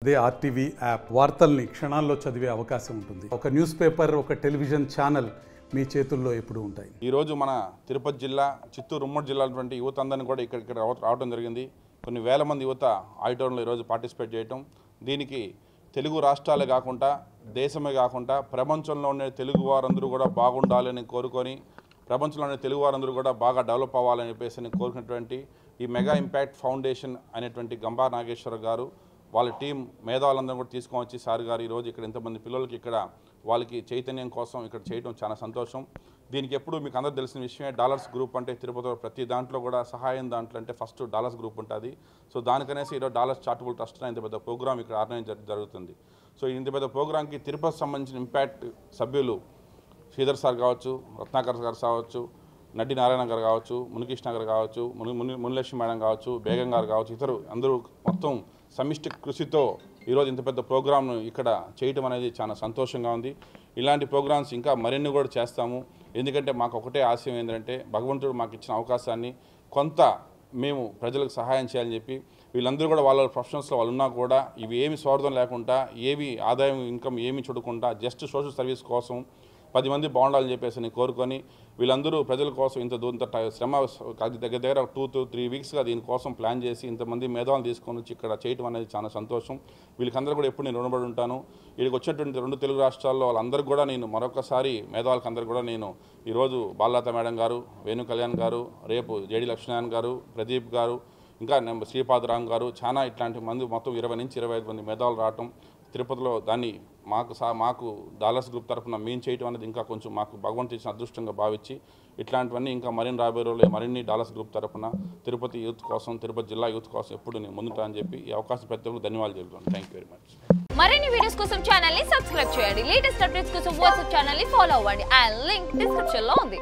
అదే RTV app వార్తల్ని క్షణాల్లో చదివే అవకాశం ఉంటుంది. ఒక న్యూస్ పేపర్, ఒక టెలివిజన్ ఛానల్ మీ చేతుల్లో ఎప్పుడూ ఉంటాయి. ఈరోజు మన తిరుపతి జిల్లా, చిత్తూరు ఉమ్మడి జిల్లాటువంటి యువత అందరినీ కూడా ఇక్కడ రావడం జరిగింది. కొన్ని వేల మంది యువత ఆడిటోరియంలో ఈరోజు పార్టిసిపేట్ చేయటం. దీనికి తెలుగు రాష్ట్రాలే కాకుండా, దేశమే కాకుండా ప్రపంచంలోనే తెలుగు వారందరూ కూడా బాగుండాలని కోరుకొని, ప్రపంచంలోనే తెలుగు వారందరూ కూడా బాగా డెవలప్ అవ్వాలని చెప్పేసి కోరుకున్నటువంటి ఈ మెగా ఇంపాక్ట్ ఫౌండేషన్ అనేటువంటి గంభా నాగేశ్వర గారు, వాళ్ళ టీం మేధావులందరూ కూడా తీసుకొని వచ్చి సార్ గారు ఈరోజు ఇక్కడ ఇంతమంది పిల్లలకి ఇక్కడ వాళ్ళకి చైతన్యం కోసం ఇక్కడ చేయడం చాలా సంతోషం. దీనికి ఎప్పుడు మీకు అందరూ తెలిసిన విషయమే, డాలర్స్ గ్రూప్ అంటే తిరుపతిలో ప్రతి దాంట్లో కూడా సహాయం దాంట్లో అంటే ఫస్ట్ డాలర్స్ గ్రూప్ ఉంటుంది. సో దానికనేసి ఈరోజు డాలర్స్ చారిటబుల్ ట్రస్ట్ ఇంత పెద్ద ప్రోగ్రామ్ ఇక్కడ ఆర్గనైజ్ జరుగుతుంది. సో ఇంత పెద్ద ప్రోగ్రామ్కి తిరుపతి సంబంధించిన ఇంపాక్ట్ సభ్యులు శ్రీధర్ సార్ కావచ్చు, రత్నాకర్ గారు కావచ్చు, నడ్డి నారాయణ గారు కావచ్చు, మునికృష్ణ గారు కావచ్చు, మునిలక్ష్మి మేడం కావచ్చు, బేగం గారు కావచ్చు, ఇతరు అందరూ మొత్తం సమిష్టి కృషితో ఈరోజు ఇంత పెద్ద ప్రోగ్రామ్ను ఇక్కడ చేయటం అనేది చాలా సంతోషంగా ఉంది. ఇలాంటి ప్రోగ్రామ్స్ ఇంకా మరిన్ని కూడా చేస్తాము. ఎందుకంటే మాకు ఒకటే ఆశయం ఏంటంటే, భగవంతుడు మాకు ఇచ్చిన అవకాశాన్ని కొంత మేము ప్రజలకు సహాయం చేయాలని చెప్పి, వీళ్ళందరూ కూడా వాళ్ళ ప్రొఫెషన్స్లో వాళ్ళు ఉన్నా కూడా ఇవి ఏమి స్వార్థం లేకుండా, ఏవి ఆదాయం ఇన్కమ్ ఏమి చూడకుండా జస్ట్ సోషల్ సర్వీస్ కోసం 10 మంది బాగుండాలని చెప్పేసి కోరుకొని, వీళ్ళందరూ ప్రజల కోసం ఇంత శ్రమ దగ్గర 2 to 3 వీక్స్గా దీనికోసం ప్లాన్ చేసి ఇంతమంది మేధావులు తీసుకొని వచ్చి ఇక్కడ చేయడం అనేది చాలా సంతోషం. వీళ్ళకందరూ కూడా ఎప్పుడు నేను రుణపడి ఉంటాను. వీళ్ళకి వచ్చినటువంటి 2 తెలుగు రాష్ట్రాల్లో వాళ్ళందరికీ కూడా నేను మరొకసారి మేధావులకు అందరూ కూడా నేను ఈరోజు బాలలత మేడం గారు, వేణు కళ్యాణ్ గారు, రేపు జేడి లక్ష్మీనారాయణ గారు, ప్రదీప్ గారు, ఇంకా శ్రీపాదరామ్ గారు, చాలా ఇట్లాంటి మంది మొత్తం 20 నుంచి 25 మంది మేధావులు రావటం తిరుపతిలో, దాన్ని మాకు డాలర్స్ గ్రూప్ తరఫున మేము చేయటం అనేది ఇంకా కొంచెం మాకు భగవంతుడు ఇచ్చిన అదృష్టంగా భావించి, ఇట్లాంటివన్నీ ఇంకా మరిన్ని రాబోయే రోజుల్లో మరిన్ని డాలర్స్ గ్రూప్ తరఫున తిరుపతి యూత్ కోసం, తిరుపతి జిల్లా యూత్ కోసం ఎప్పుడు నేను ముందుంటా అని చెప్పి ఈ అవకాశం పెద్దలకు ధన్యవాదాలు చెబుతాను. Thank you very much. మరిన్ని వీడియోస్ కోసం ఛానల్ ని సబ్స్క్రైబ్ చేయండి. లేటెస్ట్ అప్డేట్స్ కోసం వాట్సాప్ ఛానల్ ని ఫాలో అవ్వండి. ఆ లింక్ డిస్క్రిప్షన్ లో ఉంది.